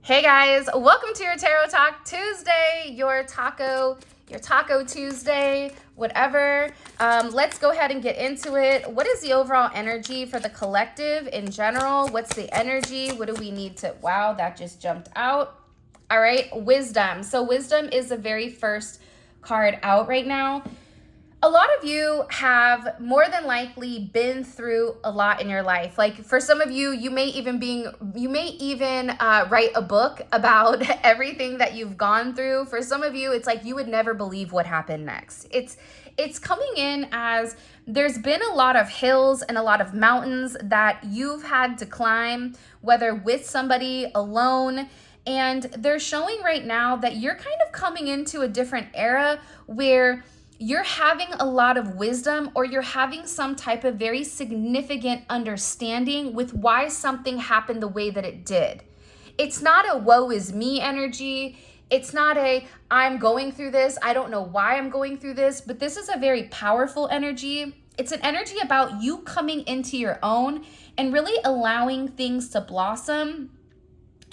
Hey guys, welcome to your Tarot Talk Tuesday, your Taco Tuesday, whatever. Let's go ahead and get into it. What is the overall energy for the collective in general? What's the energy? What do we need to, wow, that just jumped out. All right, wisdom. So wisdom is the very first card out right now. A lot of you have more than likely been through a lot in your life. Like for some of you, you may even write a book about everything that you've gone through. For some of you, it's like you would never believe what happened next. It's coming in as there's been a lot of hills and a lot of mountains that you've had to climb, whether with somebody, alone. And they're showing right now that you're kind of coming into a different era where you're having a lot of wisdom, or you're having some type of very significant understanding with why something happened the way that it did. It's not a woe is me energy. It's not a I'm going through this, I don't know why I'm going through this, but this is a very powerful energy. It's an energy about you coming into your own and really allowing things to blossom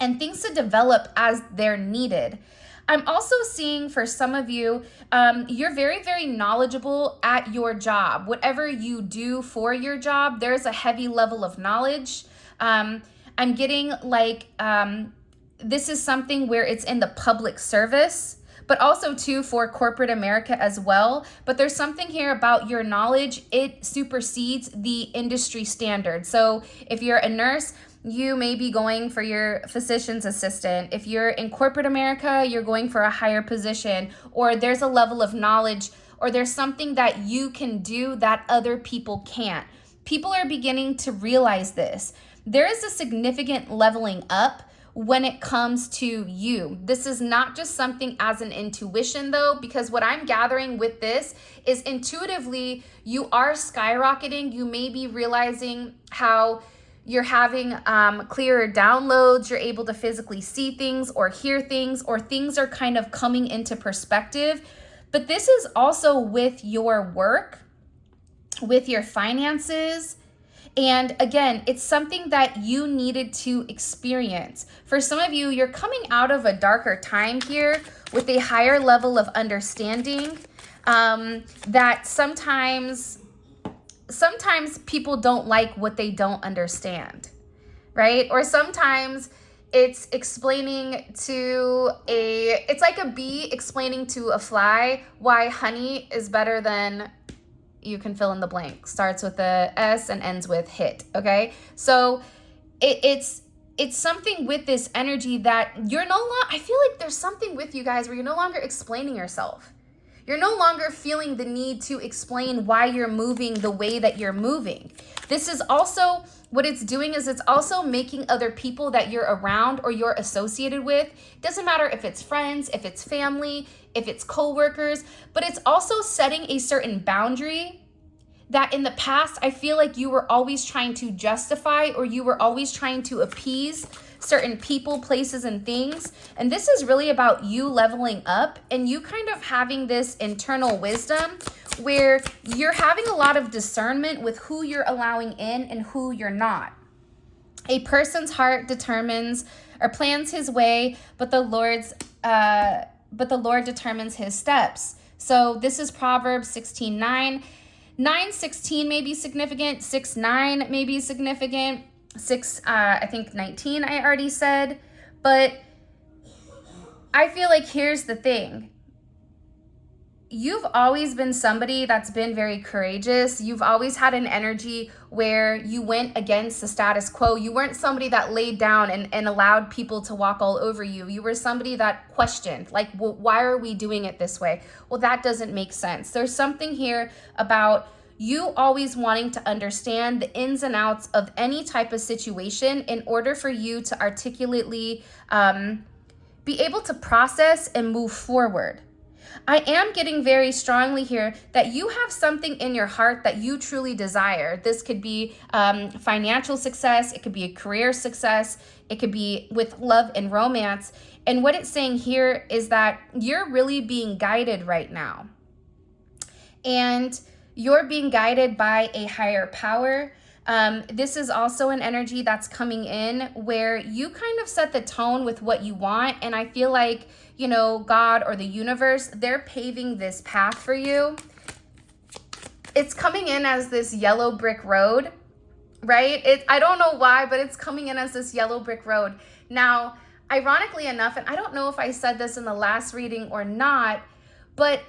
and things to develop as they're needed. I'm also seeing for some of you, you're very, very knowledgeable at your job. Whatever you do for your job, there's a heavy level of knowledge. I'm getting like, this is something where it's in the public service, but also too for corporate America as well. But there's something here about your knowledge. It supersedes the industry standard. So if you're a nurse, you may be going for your physician's assistant. If you're in corporate America, you're going for a higher position, or there's a level of knowledge, or there's something that you can do that other people can't. People are beginning to realize this. There is a significant leveling up when it comes to you. This is not just something as an intuition though, because what I'm gathering with this is intuitively you are skyrocketing. You may be realizing how you're having clearer downloads, you're able to physically see things or hear things, or things are kind of coming into perspective. But this is also with your work, with your finances. And again, it's something that you needed to experience. For some of you, you're coming out of a darker time here with a higher level of understanding that sometimes people don't like what they don't understand, right? Or sometimes it's explaining to it's like a bee explaining to a fly why honey is better than, you can fill in the blank, starts with a S and ends with hit, okay? So it's something with this energy that you're no longer, I feel like there's something with you guys where you're no longer explaining yourself. You're no longer feeling the need to explain why you're moving the way that you're moving. This is also, what it's doing is it's also making other people that you're around or you're associated with, doesn't matter if it's friends, if it's family, if it's coworkers, but it's also setting a certain boundary that in the past, I feel like you were always trying to justify, or you were always trying to appease certain people, places, and things. And this is really about you leveling up and you kind of having this internal wisdom where you're having a lot of discernment with who you're allowing in and who you're not. A person's heart determines or plans his way, but the Lord determines his steps. So this is Proverbs 16:9. 9:16 may be significant. 6:9 may be significant. 19 I already said, but I feel like here's the thing. You've always been somebody that's been very courageous. You've always had an energy where you went against the status quo. You weren't somebody that laid down and allowed people to walk all over you. You were somebody that questioned, like, well, why are we doing it this way? Well, that doesn't make sense. There's something here about you always wanting to understand the ins and outs of any type of situation in order for you to articulately be able to process and move forward. I am getting very strongly here that you have something in your heart that you truly desire. This could be financial success. It could be a career success. It could be with love and romance. And what it's saying here is that you're really being guided right now. And you're being guided by a higher power. This is also an energy that's coming in where you kind of set the tone with what you want. And I feel like, you know, God or the universe, they're paving this path for you. It's coming in as this yellow brick road, right? I don't know why, but it's coming in as this yellow brick road. Now, ironically enough, and I don't know if I said this in the last reading or not, but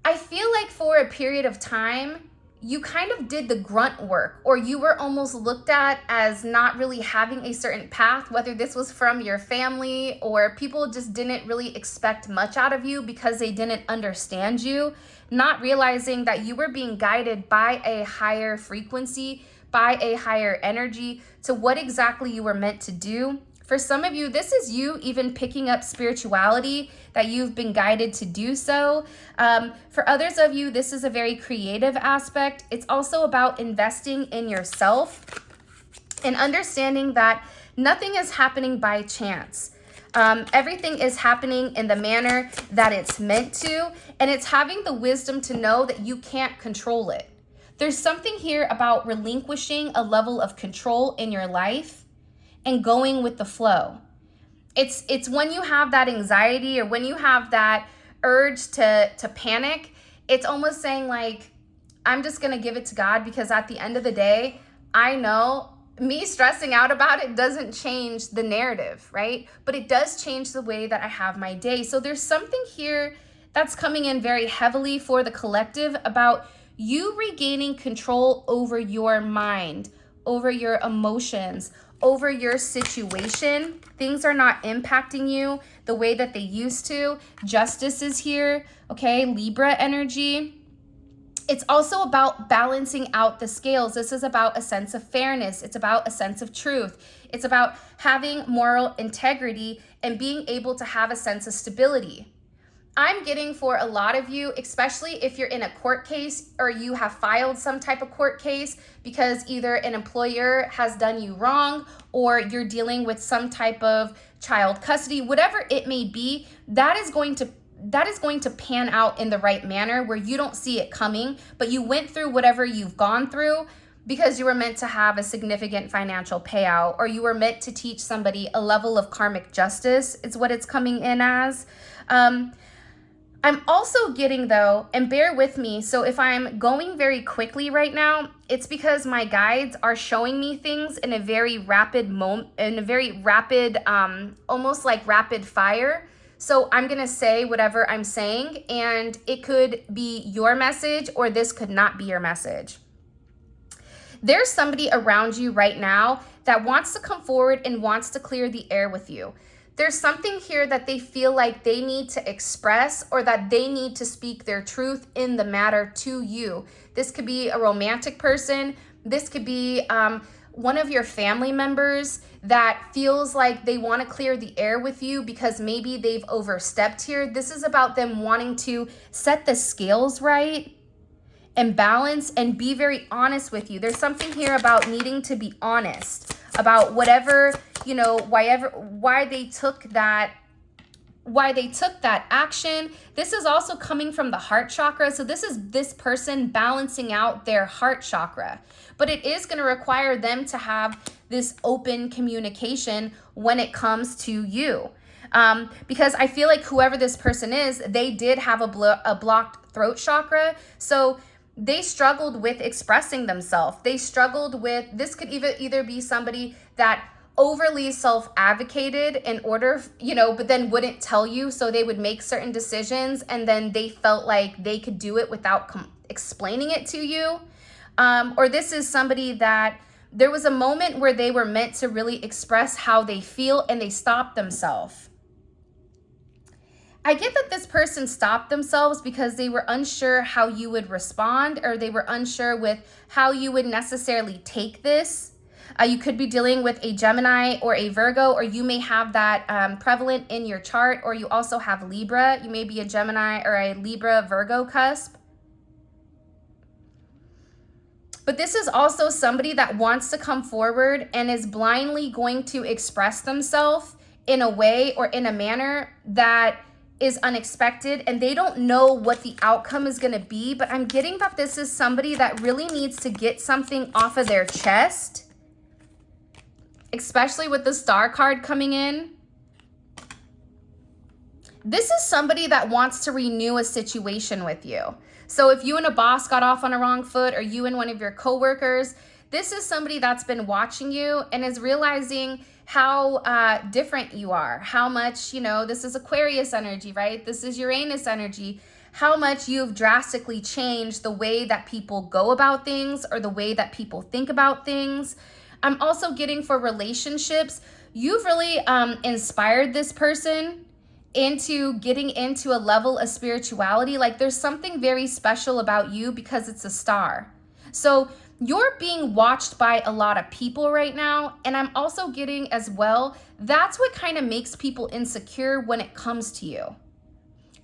I feel like for a period of time, you kind of did the grunt work, or you were almost looked at as not really having a certain path, whether this was from your family or people just didn't really expect much out of you because they didn't understand you, not realizing that you were being guided by a higher frequency, by a higher energy to what exactly you were meant to do. For some of you, this is you even picking up spirituality, that you've been guided to do so. For others of you, this is a very creative aspect. It's also about investing in yourself and understanding that nothing is happening by chance. Everything is happening in the manner that it's meant to, and it's having the wisdom to know that you can't control it. There's something here about relinquishing a level of control in your life and going with the flow. It's when you have that anxiety or when you have that urge to panic, it's almost saying like, I'm just gonna give it to God, because at the end of the day, I know me stressing out about it doesn't change the narrative, right? But it does change the way that I have my day. So there's something here that's coming in very heavily for the collective about you regaining control over your mind, over your emotions, over your situation. Things are not impacting you the way that they used to. Justice is here, okay? Libra energy. It's also about balancing out the scales. This is about a sense of fairness. It's about a sense of truth. It's about having moral integrity and being able to have a sense of stability. I'm getting for a lot of you, especially if you're in a court case or you have filed some type of court case because either an employer has done you wrong or you're dealing with some type of child custody, whatever it may be, that is going to pan out in the right manner where you don't see it coming, but you went through whatever you've gone through because you were meant to have a significant financial payout, or you were meant to teach somebody a level of karmic justice. It's what it's coming in as. I'm also getting though, and bear with me, so if I'm going very quickly right now, it's because my guides are showing me things in a very rapid almost like rapid fire. So I'm gonna say whatever I'm saying, and it could be your message or this could not be your message. There's somebody around you right now that wants to come forward and wants to clear the air with you. There's something here that they feel like they need to express, or that they need to speak their truth in the matter to you. This could be a romantic person. This could be one of your family members that feels like they want to clear the air with you because maybe they've overstepped here. This is about them wanting to set the scales right and balance and be very honest with you. There's something here about needing to be honest about whatever, you know, why they took that action. This is also coming from the heart chakra. So this is this person balancing out their heart chakra. But it is going to require them to have this open communication when it comes to you. Because I feel like whoever this person is, they did have a blocked throat chakra. So they struggled with expressing themselves. They struggled with, this could either be somebody that overly self-advocated in order, you know, but then wouldn't tell you. So they would make certain decisions and then they felt like they could do it without explaining it to you. Or this is somebody that there was a moment where they were meant to really express how they feel and they stopped themselves. I get that this person stopped themselves because they were unsure how you would respond, or they were unsure with how you would necessarily take this. You could be dealing with a Gemini or a Virgo, or you may have that prevalent in your chart, or you also have Libra. You may be a Gemini or a Libra Virgo cusp. But this is also somebody that wants to come forward and is blindly going to express themselves in a way or in a manner that is unexpected and they don't know what the outcome is going to be, but I'm getting that this is somebody that really needs to get something off of their chest, especially with the Star card coming in. This is somebody that wants to renew a situation with you. So if you and a boss got off on a wrong foot, or you and one of your coworkers, this is somebody that's been watching you and is realizing how different you are, how much, you know, this is Aquarius energy, right? This is Uranus energy, how much you've drastically changed the way that people go about things or the way that people think about things. I'm also getting for relationships, you've really inspired this person into getting into a level of spirituality. Like there's something very special about you because it's a star. So you're being watched by a lot of people right now. And I'm also getting as well, that's what kind of makes people insecure when it comes to you,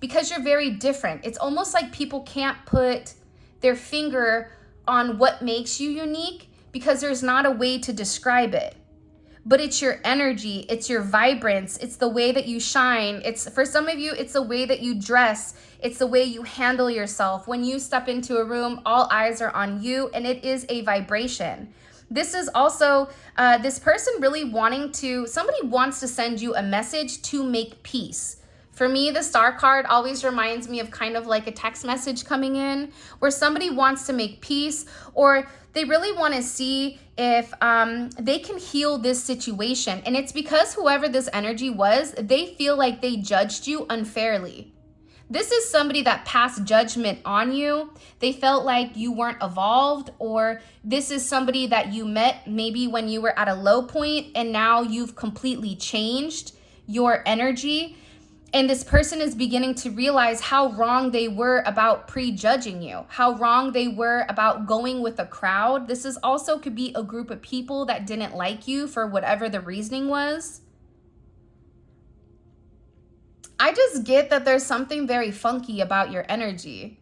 because you're very different. It's almost like people can't put their finger on what makes you unique because there's not a way to describe it. But it's your energy, it's your vibrance, it's the way that you shine. It's, for some of you, it's the way that you dress, it's the way you handle yourself. When you step into a room, all eyes are on you, and it is a vibration. This is also this person really wanting to, somebody wants to send you a message to make peace. For me, the Star card always reminds me of kind of like a text message coming in where somebody wants to make peace, or they really want to see if they can heal this situation. And it's because whoever this energy was, they feel like they judged you unfairly. This is somebody that passed judgment on you. They felt like you weren't evolved, or this is somebody that you met maybe when you were at a low point and now you've completely changed your energy. And this person is beginning to realize how wrong they were about prejudging you, how wrong they were about going with a crowd. This is also could be a group of people that didn't like you for whatever the reasoning was. I just get that there's something very funky about your energy,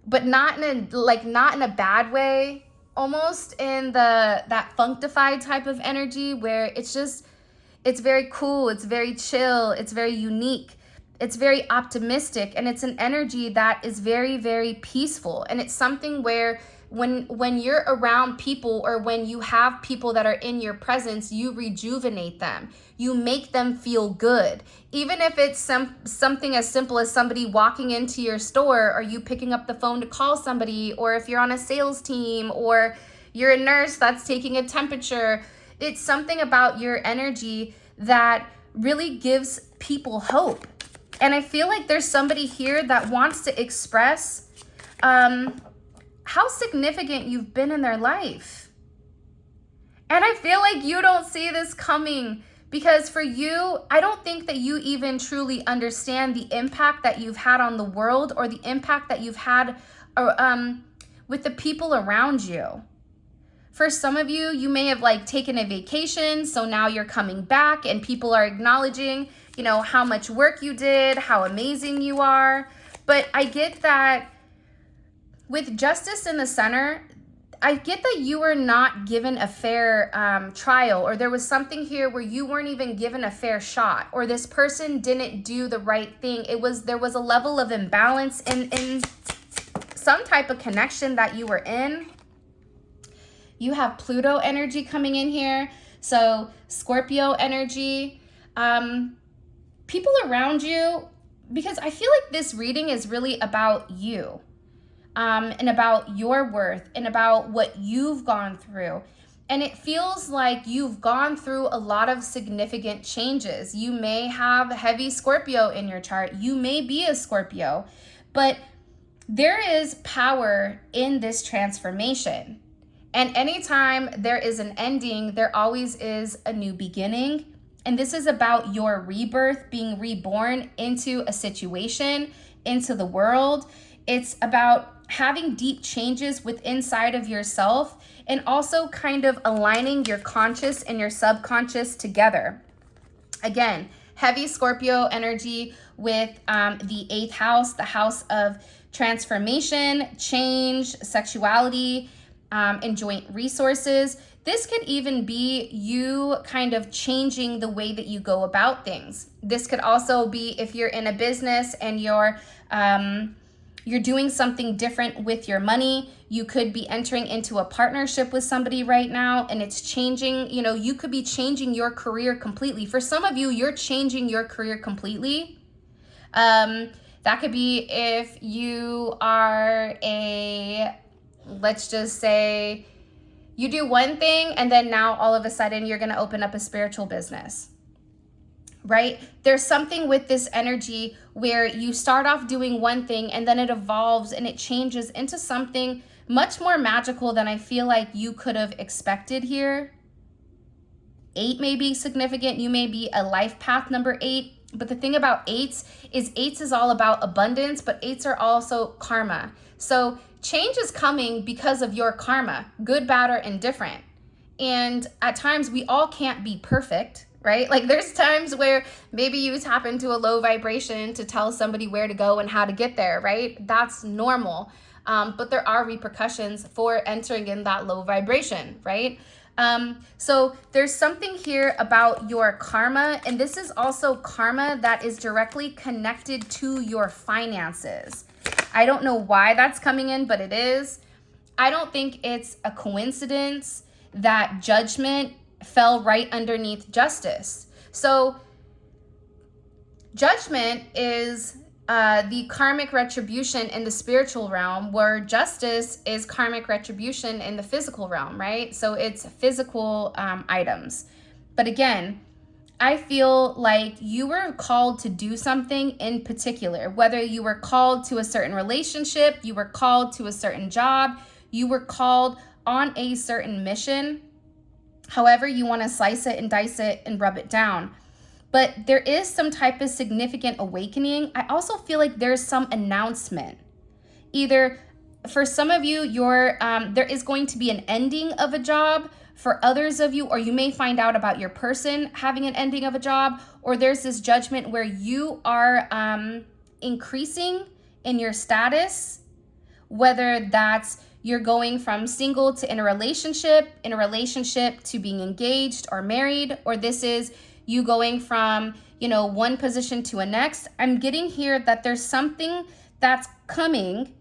but not in a bad way, almost in that functified type of energy where it's very cool, it's very chill, it's very unique, it's very optimistic, and it's an energy that is very, very peaceful. And it's something where when you're around people, or when you have people that are in your presence, you rejuvenate them. You make them feel good. Even if it's something as simple as somebody walking into your store, or you picking up the phone to call somebody, or if you're on a sales team, or you're a nurse that's taking a temperature. It's something about your energy that really gives people hope. And I feel like there's somebody here that wants to express how significant you've been in their life. And I feel like you don't see this coming, because for you, I don't think that you even truly understand the impact that you've had on the world, or the impact that you've had with the people around you. For some of you, you may have taken a vacation, so now you're coming back and people are acknowledging, you know, how much work you did, how amazing you are. But I get that with justice in the center, I get that you were not given a fair trial, or there was something here where you weren't even given a fair shot, or this person didn't do the right thing. There was a level of imbalance in some type of connection that you were in. You have Pluto energy coming in here. So Scorpio energy. People around you, because I feel like this reading is really about you, and about your worth, and about what you've gone through. And it feels like you've gone through a lot of significant changes. You may have heavy Scorpio in your chart. You may be a Scorpio, but there is power in this transformation. And anytime there is an ending, there always is a new beginning. And this is about your rebirth, being reborn into a situation, into the world. It's about having deep changes inside of yourself, and also kind of aligning your conscious and your subconscious together. Again, heavy Scorpio energy with the 8th house, the house of transformation, change, sexuality, and joint resources. This could even be you kind of changing the way that you go about things. This could also be if you're in a business and you're doing something different with your money. You could be entering into a partnership with somebody right now and it's changing, you know, you could be changing your career completely. For some of you, you're changing your career completely. That could be if you are let's just say, you do one thing and then now all of a sudden you're going to open up a spiritual business, right? There's something with this energy where you start off doing one thing and then it evolves and it changes into something much more magical than I feel like you could have expected here. 8 may be significant. You may be a life path number 8. But the thing about 8s is all about abundance, but 8s are also karma. So change is coming because of your karma, good, bad, or indifferent. And at times we all can't be perfect, right? Like there's times where maybe you tap into a low vibration to tell somebody where to go and how to get there, right? That's normal. But there are repercussions for entering in that low vibration, right? So there's something here about your karma, and this is also karma that is directly connected to your finances. I don't know why that's coming in, but it is. I don't think it's a coincidence that judgment fell right underneath justice. So judgment is the karmic retribution in the spiritual realm, where justice is karmic retribution in the physical realm, right? So it's physical items. But again, I feel like you were called to do something in particular, whether you were called to a certain relationship, you were called to a certain job, you were called on a certain mission, however you want to slice it and dice it and rub it down. But there is some type of significant awakening. I also feel like there's some announcement. Either for some of you, there is going to be an ending of a job. For others of you, or you may find out about your person having an ending of a job, or there's this judgment where you are increasing in your status, whether that's you're going from single to in a relationship to being engaged or married, or this is you going from, one position to a next. I'm getting here that there's something that's coming,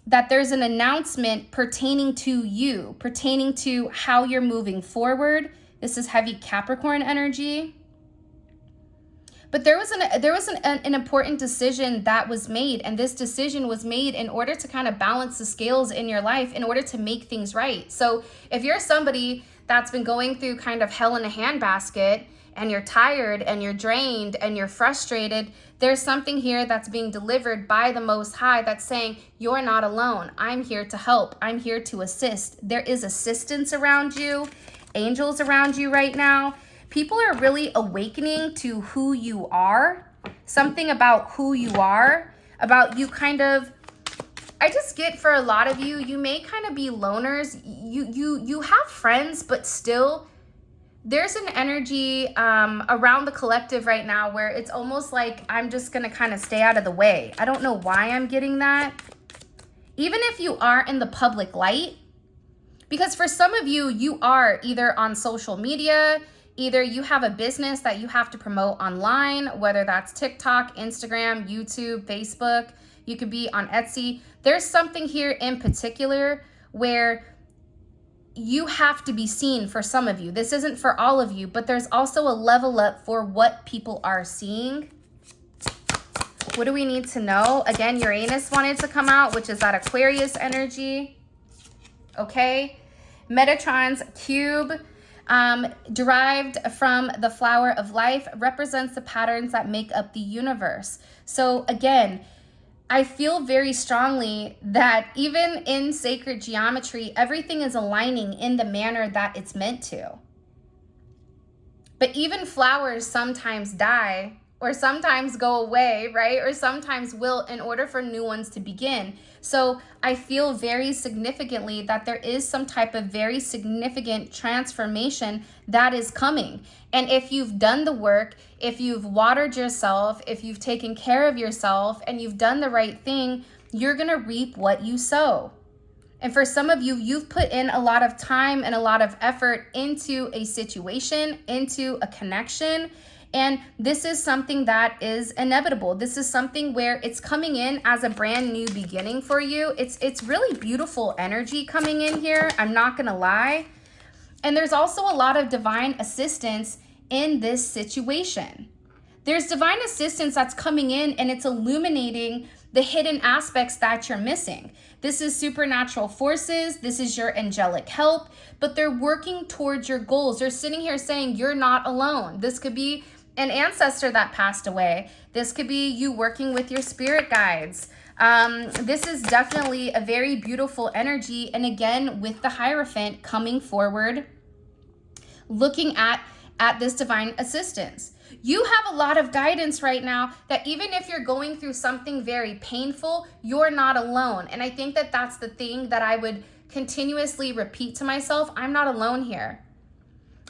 that there's an announcement pertaining to you, pertaining to how you're moving forward. This is heavy Capricorn energy. But there was an important decision that was made, and this decision was made in order to kind of balance the scales in your life, in order to make things right. So if you're somebody that's been going through kind of hell in a handbasket, and you're tired and you're drained and you're frustrated, there's something here that's being delivered by the Most High that's saying, you're not alone. I'm here to help. I'm here to assist. There is assistance around you, angels around you right now. People are really awakening to who you are, something about who you are, about you kind of, I just get for a lot of you, you may kind of be loners. You have friends, but still, there's an energy around the collective right now where it's almost like I'm just going to kind of stay out of the way. I don't know why I'm getting that. Even if you are in the public light, because for some of you, you are either on social media, either you have a business that you have to promote online, whether that's TikTok, Instagram, YouTube, Facebook, you could be on Etsy. There's something here in particular where you have to be seen for some of you. This isn't for all of you, but there's also a level up for what people are seeing. What do we need to know? Again, Uranus wanted to come out, which is that Aquarius energy. Okay. Metatron's cube, derived from the flower of life, represents the patterns that make up the universe. So again, I feel very strongly that even in sacred geometry, everything is aligning in the manner that it's meant to. But even flowers sometimes die, or sometimes go away, right? Or sometimes will, in order for new ones to begin. So I feel very significantly that there is some type of very significant transformation that is coming. And if you've done the work, if you've watered yourself, if you've taken care of yourself, and you've done the right thing, you're going to reap what you sow. And for some of you, you've put in a lot of time and a lot of effort into a situation, into a connection. And this is something that is inevitable. This is something where it's coming in as a brand new beginning for you. It's really beautiful energy coming in here. I'm not going to lie. And there's also a lot of divine assistance in this situation. There's divine assistance that's coming in and it's illuminating the hidden aspects that you're missing. This is supernatural forces. This is your angelic help, but they're working towards your goals. They're sitting here saying you're not alone. This could be an ancestor that passed away. This could be you working with your spirit guides. This is definitely a very beautiful energy. And again, with the Hierophant coming forward, looking at this divine assistance. You have a lot of guidance right now that even if you're going through something very painful, you're not alone. And I think that that's the thing that I would continuously repeat to myself. I'm not alone here.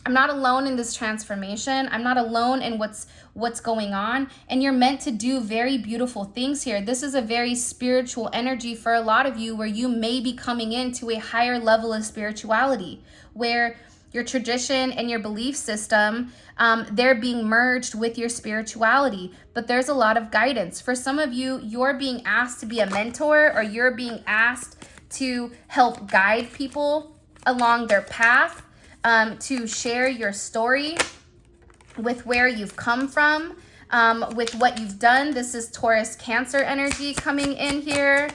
I'm not alone in this transformation. I'm not alone in what's going on. And you're meant to do very beautiful things here. This is a very spiritual energy for a lot of you where you may be coming into a higher level of spirituality where your tradition and your belief system, they're being merged with your spirituality, but there's a lot of guidance. For some of you, you're being asked to be a mentor or you're being asked to help guide people along their path, to share your story with where you've come from, with what you've done. This is Taurus Cancer energy coming in here.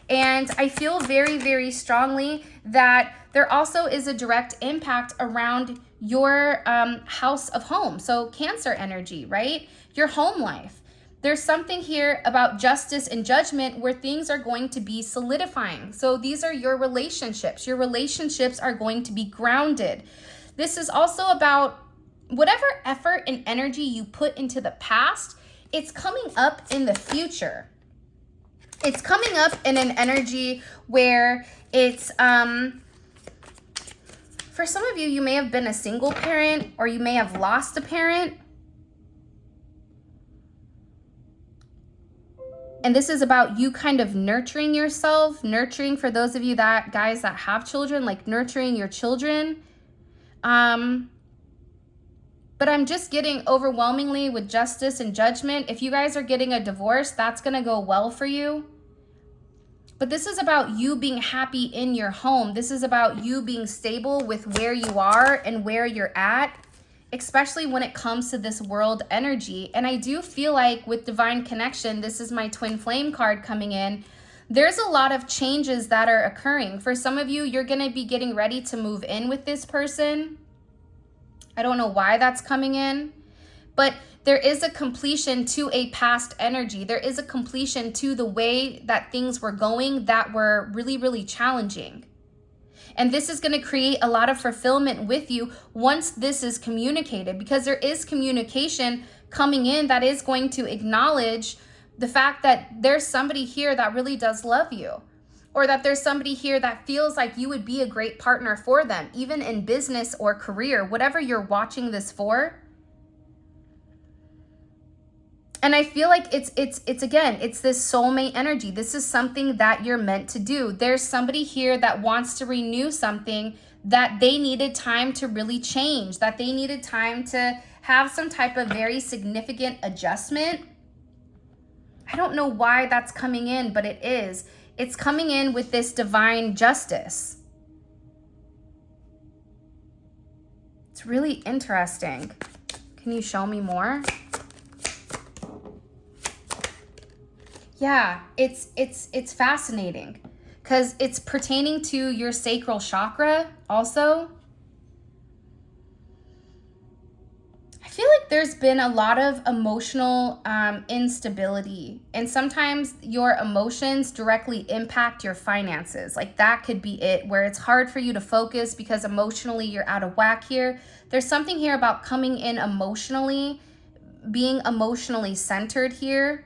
And I feel very, very strongly that there also is a direct impact around your house of home. So Cancer energy, right? Your home life. There's something here about justice and judgment where things are going to be solidifying. So these are your relationships. Your relationships are going to be grounded. This is also about whatever effort and energy you put into the past, it's coming up in the future. It's coming up in an energy where it's, for some of you, you may have been a single parent or you may have lost a parent. And this is about you kind of nurturing yourself, nurturing for those of you that guys that have children, like nurturing your children. But I'm just getting overwhelmingly with justice and judgment. If you guys are getting a divorce, that's going to go well for you. But this is about you being happy in your home. This is about you being stable with where you are and where you're at, especially when it comes to this world energy. And I do feel like with divine connection, this is my twin flame card coming in. There's a lot of changes that are occurring. For some of you, you're going to be getting ready to move in with this person. I don't know why that's coming in, but there is a completion to a past energy. There is a completion to the way that things were going that were really, really challenging. And this is going to create a lot of fulfillment with you once this is communicated, because there is communication coming in that is going to acknowledge the fact that there's somebody here that really does love you, or that there's somebody here that feels like you would be a great partner for them, even in business or career, whatever you're watching this for. And I feel like it's again, it's this soulmate energy. This is something that you're meant to do. There's somebody here that wants to renew something that they needed time to really change, that they needed time to have some type of very significant adjustment. I don't know why that's coming in, but it is. It's coming in with this divine justice. It's really interesting. Can you show me more? Yeah, it's fascinating because it's pertaining to your sacral chakra also. I feel like there's been a lot of emotional instability, and sometimes your emotions directly impact your finances. Like that could be it, where it's hard for you to focus because emotionally you're out of whack here. There's something here about coming in emotionally, being emotionally centered here.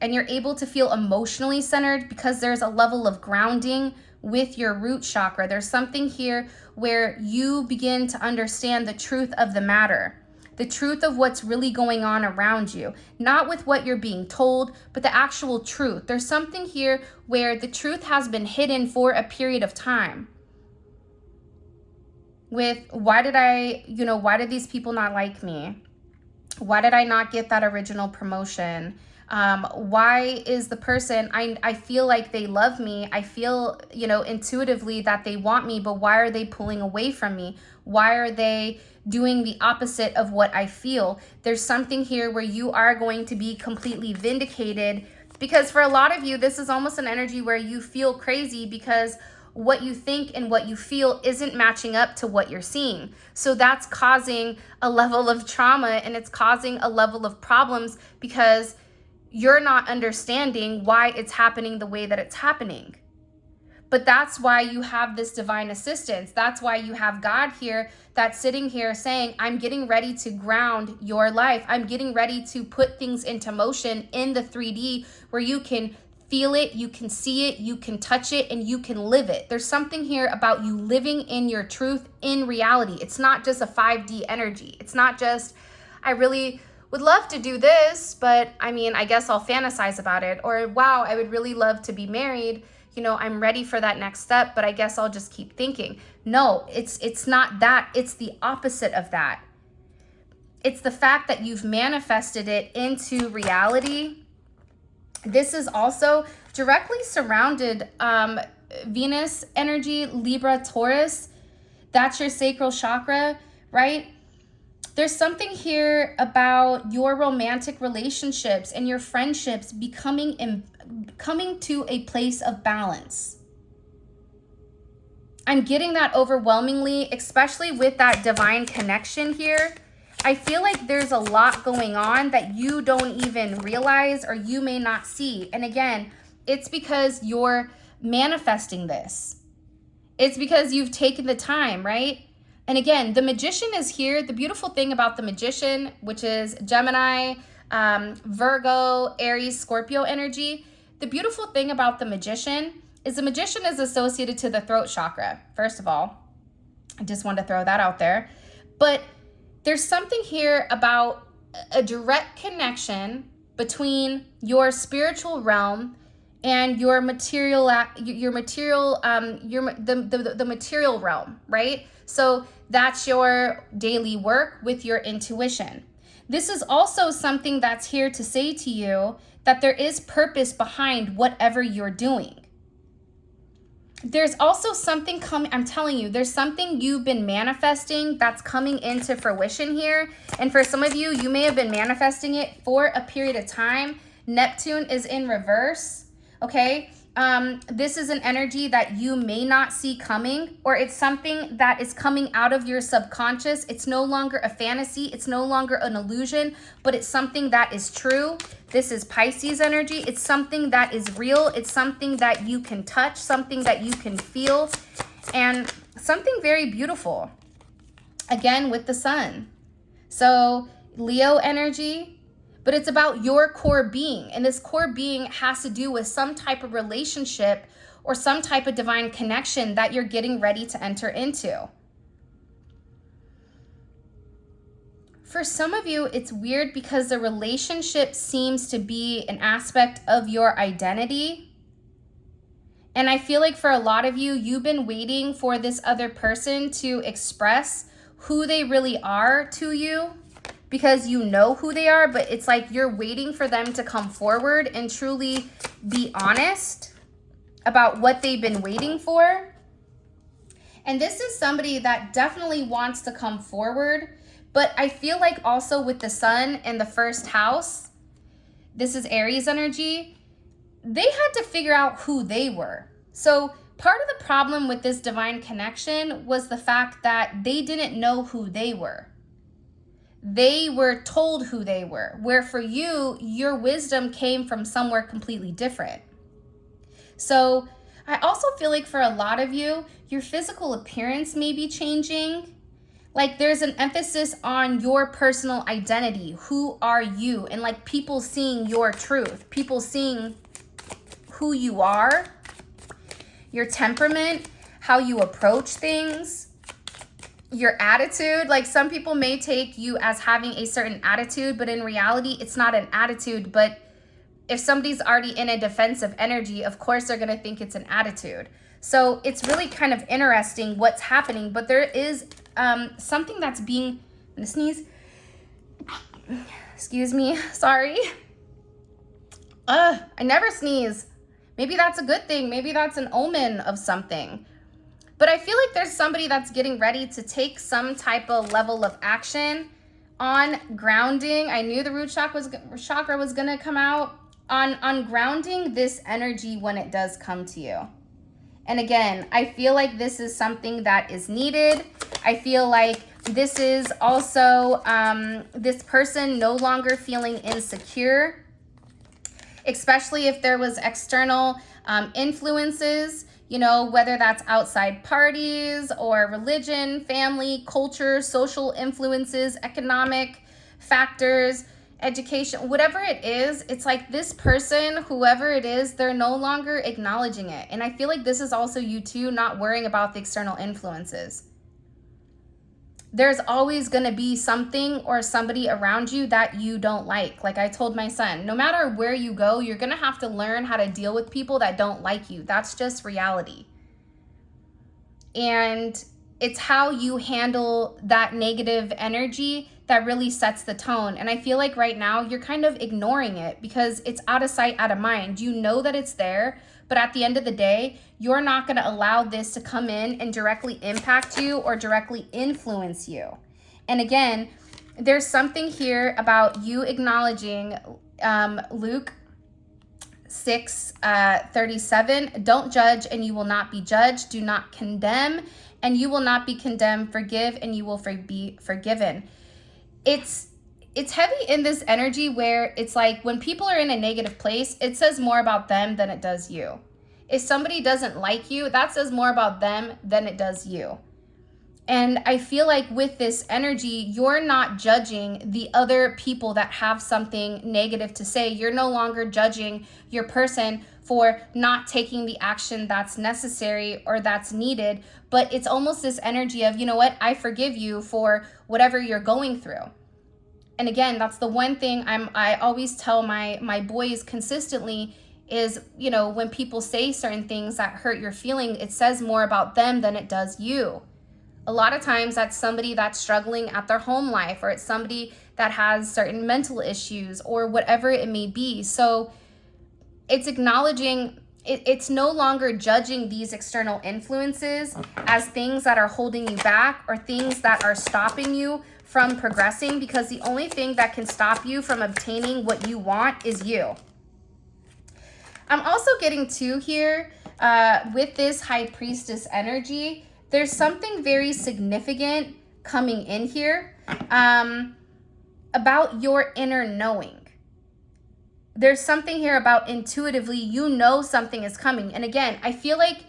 And you're able to feel emotionally centered because there's a level of grounding with your root chakra. There's something here where you begin to understand the truth of the matter. the truth of what's really going on around you, not with what you're being told, but the actual truth. There's something here where the truth has been hidden for a period of time. With why did these people not like me? Why did I not get that original promotion? Why is the person, I feel like they love me. I feel, intuitively that they want me, but why are they pulling away from me? Why are they doing the opposite of what I feel? There's something here where you are going to be completely vindicated, because for a lot of you, this is almost an energy where you feel crazy because what you think and what you feel isn't matching up to what you're seeing. So that's causing a level of trauma, and it's causing a level of problems because you're not understanding why it's happening the way that it's happening. But that's why you have this divine assistance. That's why you have God here that's sitting here saying, I'm getting ready to ground your life. I'm getting ready to put things into motion in the 3D where you can feel it, you can see it, you can touch it, and you can live it. There's something here about you living in your truth in reality. It's not just a 5D energy. It's not just, I really would love to do this, but I guess I'll fantasize about it. Or, wow, I would really love to be married. I'm ready for that next step, but I guess I'll just keep thinking. No, it's not that. It's the opposite of that. It's the fact that you've manifested it into reality. This is also directly surrounded Venus energy, Libra, Taurus. That's your sacral chakra, right? There's something here about your romantic relationships and your friendships coming to a place of balance. I'm getting that overwhelmingly, especially with that divine connection here. I feel like there's a lot going on that you don't even realize or you may not see. And again, it's because you're manifesting this. It's because you've taken the time, right? And again, the Magician is here. The beautiful thing about the Magician, which is Gemini, Virgo, Aries, Scorpio energy. The beautiful thing about the Magician is associated to the throat chakra. First of all, I just wanted to throw that out there. But there's something here about a direct connection between your spiritual realm and the material realm, right? So that's your daily work with your intuition. This is also something that's here to say to you that there is purpose behind whatever you're doing. There's also something coming, I'm telling you, there's something you've been manifesting that's coming into fruition here. And for some of you, you may have been manifesting it for a period of time. Neptune is in reverse, okay? This is an energy that you may not see coming, or it's something that is coming out of your subconscious. It's no longer a fantasy. It's no longer an illusion, but it's something that is true. This is Pisces energy. It's something that is real. It's something that you can touch, something that you can feel, and something very beautiful. Again, with the sun. So Leo energy, but it's about your core being. And this core being has to do with some type of relationship or some type of divine connection that you're getting ready to enter into. For some of you, it's weird because the relationship seems to be an aspect of your identity. And I feel like for a lot of you, you've been waiting for this other person to express who they really are to you, because you know who they are, but it's like you're waiting for them to come forward and truly be honest about what they've been waiting for. And this is somebody that definitely wants to come forward. But I feel like also with the sun in the first house, this is Aries energy, they had to figure out who they were. So part of the problem with this divine connection was the fact that they didn't know who they were. They were told who they were, where for you, your wisdom came from somewhere completely different. So I also feel like for a lot of you, your physical appearance may be changing. Like there's an emphasis on your personal identity. Who are you? And like people seeing your truth, people seeing who you are, your temperament, how you approach things. your attitude. Like some people may take you as having a certain attitude, but in reality, it's not an attitude. But if somebody's already in a defensive energy, of course they're going to think it's an attitude. So it's really kind of interesting what's happening, but there is something that's being, I'm gonna sneeze. Excuse me, sorry. I never sneeze. Maybe that's a good thing. Maybe that's an omen of something. But I feel like there's somebody that's getting ready to take some type of level of action on grounding. I knew the root chakra was gonna come out on grounding this energy when it does come to you. And again, I feel like this is something that is needed. I feel like this is also this person no longer feeling insecure, especially if there was external influences, you know, whether that's outside parties or religion, family, culture, social influences, economic factors, education, whatever it is. It's like this person, whoever it is, they're no longer acknowledging it. And I feel like this is also you too, not worrying about the external influences. There's always going to be something or somebody around you that you don't like. Like I told my son, no matter where you go, you're going to have to learn how to deal with people that don't like you. That's just reality. And it's how you handle that negative energy that really sets the tone. And I feel like right now you're kind of ignoring it because it's out of sight, out of mind. You know that it's there, but at the end of the day, you're not going to allow this to come in and directly impact you or directly influence you. And again, there's something here about you acknowledging Luke 6:37. Don't judge and you will not be judged. Do not condemn and you will not be condemned. Forgive and you will be forgiven. It's heavy in this energy where it's like when people are in a negative place, it says more about them than it does you. If somebody doesn't like you, that says more about them than it does you. And I feel like with this energy, you're not judging the other people that have something negative to say. You're no longer judging your person for not taking the action that's necessary or that's needed. But it's almost this energy of, you know what, I forgive you for whatever you're going through. And again, that's the one thing I always tell my boys consistently is, you know, when people say certain things that hurt your feeling, it says more about them than it does you. A lot of times that's somebody that's struggling at their home life, or it's somebody that has certain mental issues or whatever it may be. So it's acknowledging, it's no longer judging these external influences as things that are holding you back or things that are stopping you from progressing, because the only thing that can stop you from obtaining what you want is you. I'm also getting to here with this High Priestess energy. There's something very significant coming in here about your inner knowing. There's something here about intuitively, you know something is coming. And again, I feel like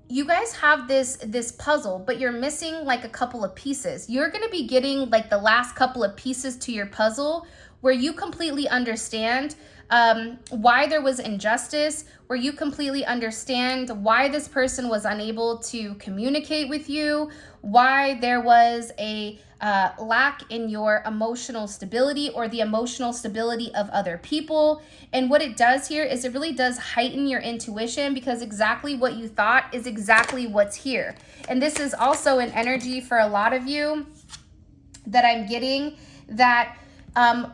you guys have this puzzle, but you're missing like a couple of pieces. You're going to be getting like the last couple of pieces to your puzzle where you completely understand why there was injustice, where you completely understand why this person was unable to communicate with you, why there was a lack in your emotional stability or the emotional stability of other people. And what it does here is it really does heighten your intuition, because exactly what you thought is exactly what's here. And this is also an energy for a lot of you that I'm getting, that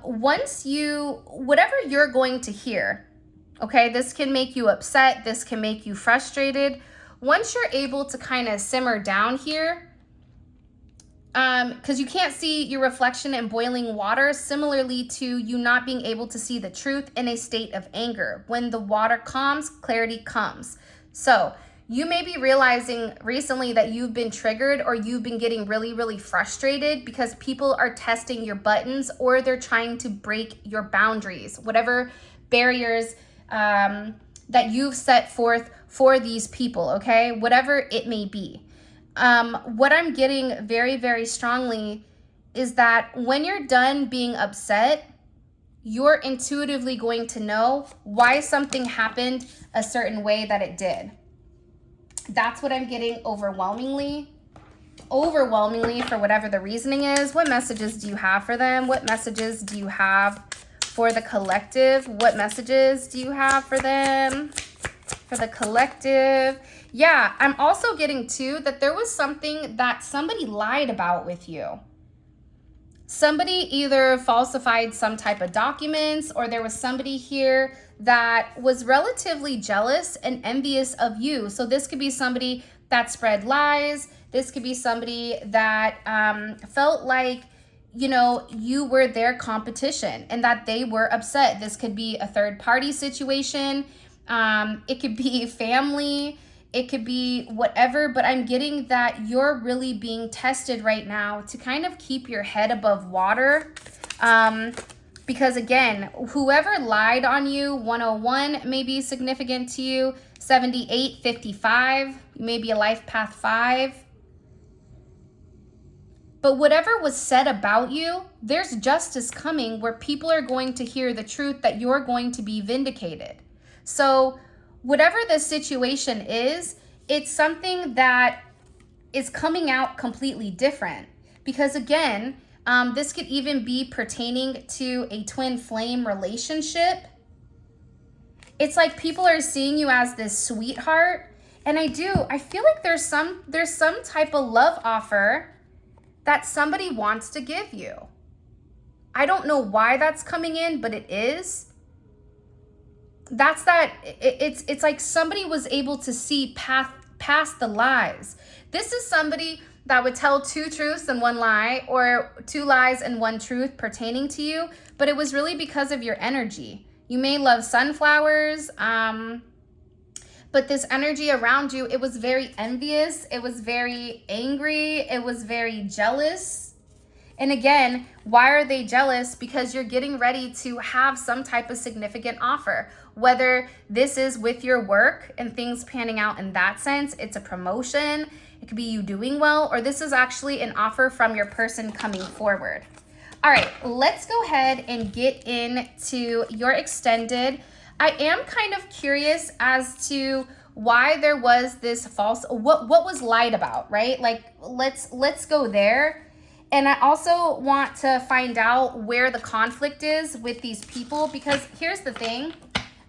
once you, whatever you're going to hear, okay, this can make you upset, this can make you frustrated. Once you're able to kind of simmer down here, because you can't see your reflection in boiling water, similarly to you not being able to see the truth in a state of anger. When the water calms, clarity comes. So you may be realizing recently that you've been triggered, or you've been getting really, really frustrated because people are testing your buttons, or they're trying to break your boundaries, whatever barriers that you've set forth for these people, okay? Whatever it may be. What I'm getting very, very strongly is that when you're done being upset, you're intuitively going to know why something happened a certain way that it did. That's what I'm getting overwhelmingly. overwhelmingly for whatever the reasoning is. What messages do you have for them? What messages do you have for the collective? What messages do you have for them? For the collective. Yeah, I'm also getting too that there was something that somebody lied about with you. Somebody either falsified some type of documents, or there was somebody here that was relatively jealous and envious of you. So this could be somebody that spread lies. This could be somebody that felt like, you know, you were their competition and that they were upset. This could be a third party situation. It could be family. It could be whatever, but I'm getting that you're really being tested right now to kind of keep your head above water. Because again, whoever lied on you, 101 may be significant to you, 78, 55, maybe a life path 5. But whatever was said about you, there's justice coming where people are going to hear the truth that you're going to be vindicated. So whatever the situation is, it's something that is coming out completely different. Because again, this could even be pertaining to a twin flame relationship. It's like people are seeing you as this sweetheart. And I feel like there's some type of love offer that somebody wants to give you. I don't know why that's coming in, but it is. It's like somebody was able to see past the lies. This is somebody that would tell 2 truths and 1 lie, or 2 lies and 1 truth pertaining to you, but it was really because of your energy. You may love sunflowers, but this energy around you, it was very envious, it was very angry, it was very jealous. And again, why are they jealous? Because you're getting ready to have some type of significant offer. Whether this is with your work and things panning out in that sense, it's a promotion, it could be you doing well, or this is actually an offer from your person coming forward. All right, let's go ahead and get into your extended. I am kind of curious as to why there was this false, what was lied about, right? Like, let's go there. And I also want to find out where the conflict is with these people, because here's the thing.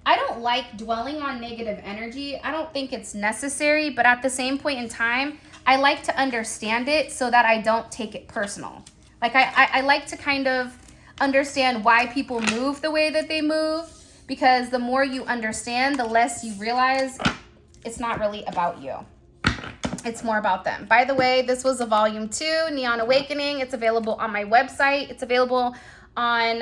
I don't like dwelling on negative energy. I don't think it's necessary, but at the same point in time, I like to understand it so that I don't take it personal. Like I like to kind of understand why people move the way that they move, because the more you understand, the less you realize it's not really about you. It's more about them. By the way, this was a volume 2, Neon Awakening. It's available on my website. It's available on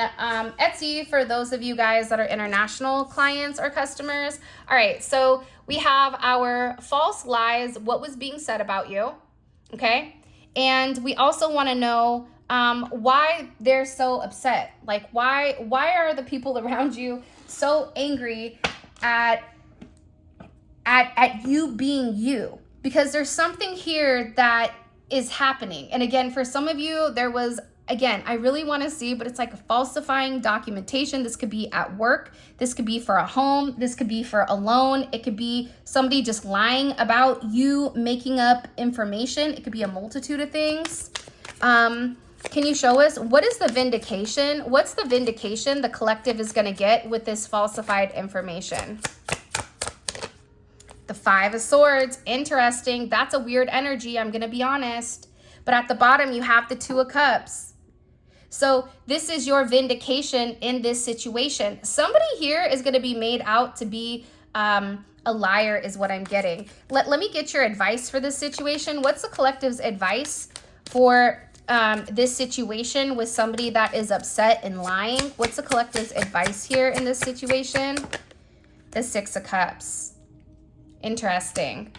Etsy for those of you guys that are international clients or customers. All right, so we have our false lies, what was being said about you, okay? And we also want to know why they're so upset. Like, why are the people around you so angry at you being you? Because there's something here that is happening. And again, for some of you, there was, again, I really want to see, but it's like a falsifying documentation. This could be at work. This could be for a home. This could be for a loan. It could be somebody just lying about you, making up information. It could be a multitude of things. Can you show us, what is the vindication? What's the vindication the collective is going to get with this falsified information? The 5 of Swords, interesting. That's a weird energy, I'm going to be honest. But at the bottom, you have the 2 of Cups. So this is your vindication in this situation. Somebody here is going to be made out to be a liar is what I'm getting. Let me get your advice for this situation. What's the collective's advice for this situation with somebody that is upset and lying? What's the collective's advice here in this situation? The 6 of Cups. Interesting.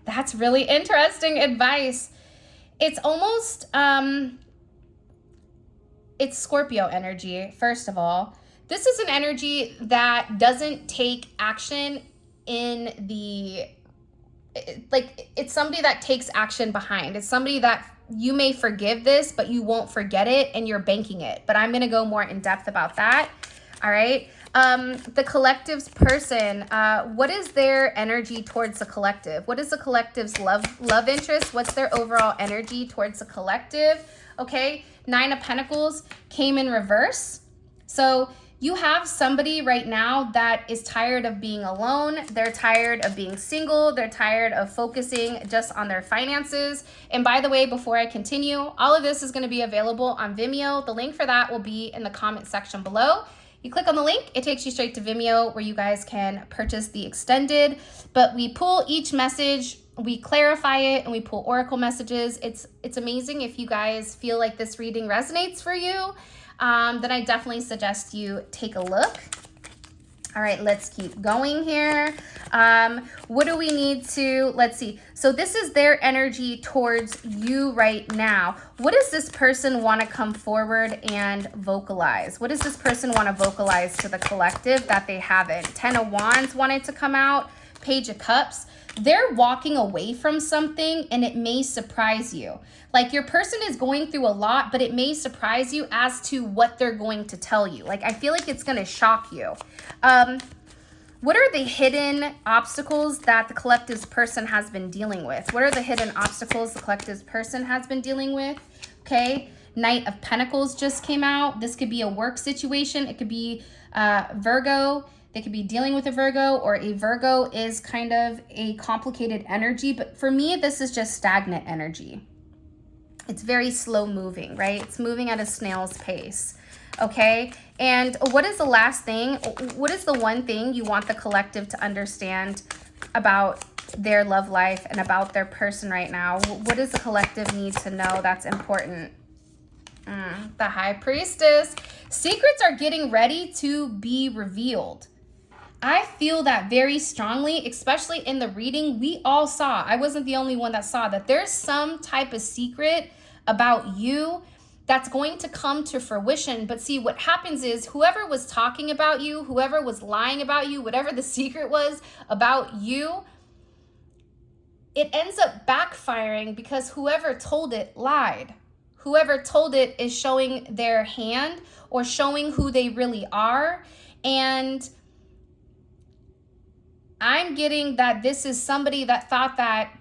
That's really interesting advice. It's almost, it's Scorpio energy, first of all. This is an energy that doesn't take action in the, like, it's somebody that takes action behind. It's somebody that you may forgive this, but you won't forget it and you're banking it. But I'm going to go more in depth about that. All right. The collective's person, what is their energy towards the collective? What is the collective's love interest? What's their overall energy towards the collective? Okay, 9 of Pentacles came in reverse. So you have somebody right now that is tired of being alone. They're tired of being single. They're tired of focusing just on their finances. And by the way, before I continue, all of this is going to be available on Vimeo. The link for that will be in the comment section below. You click on the link, it takes you straight to Vimeo where you guys can purchase the extended. But we pull each message, we clarify it, and we pull oracle messages. It's amazing. If you guys feel like this reading resonates for you, then I definitely suggest you take a look. All right, let's keep going here. What do we need to, let's see. So this is their energy towards you right now. What does this person want to come forward and vocalize? What does this person want to vocalize to the collective that they haven't? 10 of Wands wanted to come out. Page of Cups. They're walking away from something and it may surprise you. Like your person is going through a lot, but it may surprise you as to what they're going to tell you. Like I feel like it's going to shock you. What are the hidden obstacles that the collective's person has been dealing with? What are the hidden obstacles the collective's person has been dealing with? Okay, Knight of Pentacles just came out. This could be a work situation. It could be Virgo. They could be dealing with a Virgo, or a Virgo is kind of a complicated energy. But for me, this is just stagnant energy. It's very slow moving, right? It's moving at a snail's pace, okay? And what is the last thing? What is the one thing you want the collective to understand about their love life and about their person right now? What does the collective need to know that's important? The High Priestess. Secrets are getting ready to be revealed. I feel that very strongly, especially in the reading. We all saw, I wasn't the only one that saw that there's some type of secret about you that's going to come to fruition. But see, what happens is whoever was talking about you, whoever was lying about you, whatever the secret was about you, it ends up backfiring because whoever told it lied. Whoever told it is showing their hand or showing who they really are. And I'm getting that this is somebody that thought that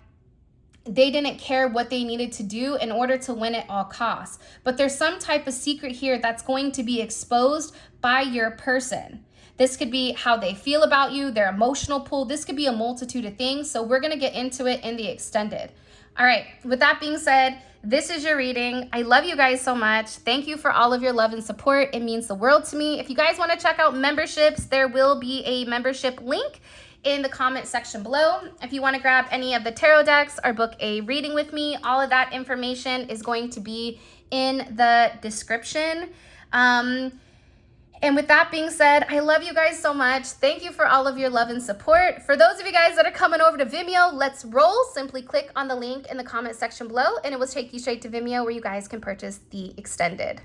they didn't care what they needed to do in order to win at all costs. But there's some type of secret here that's going to be exposed by your person. This could be how they feel about you, their emotional pull. This could be a multitude of things. So we're going to get into it in the extended. All right. With that being said, this is your reading. I love you guys so much. Thank you for all of your love and support. It means the world to me. If you guys want to check out memberships, there will be a membership link in the comment section below. If you want to grab any of the tarot decks or book a reading with me, all of that information is going to be in the description. And with that being said, I love you guys so much. Thank you for all of your love and support. For those of you guys that are coming over to Vimeo, let's roll. Simply click on the link in the comment section below and it will take you straight to Vimeo where you guys can purchase the extended.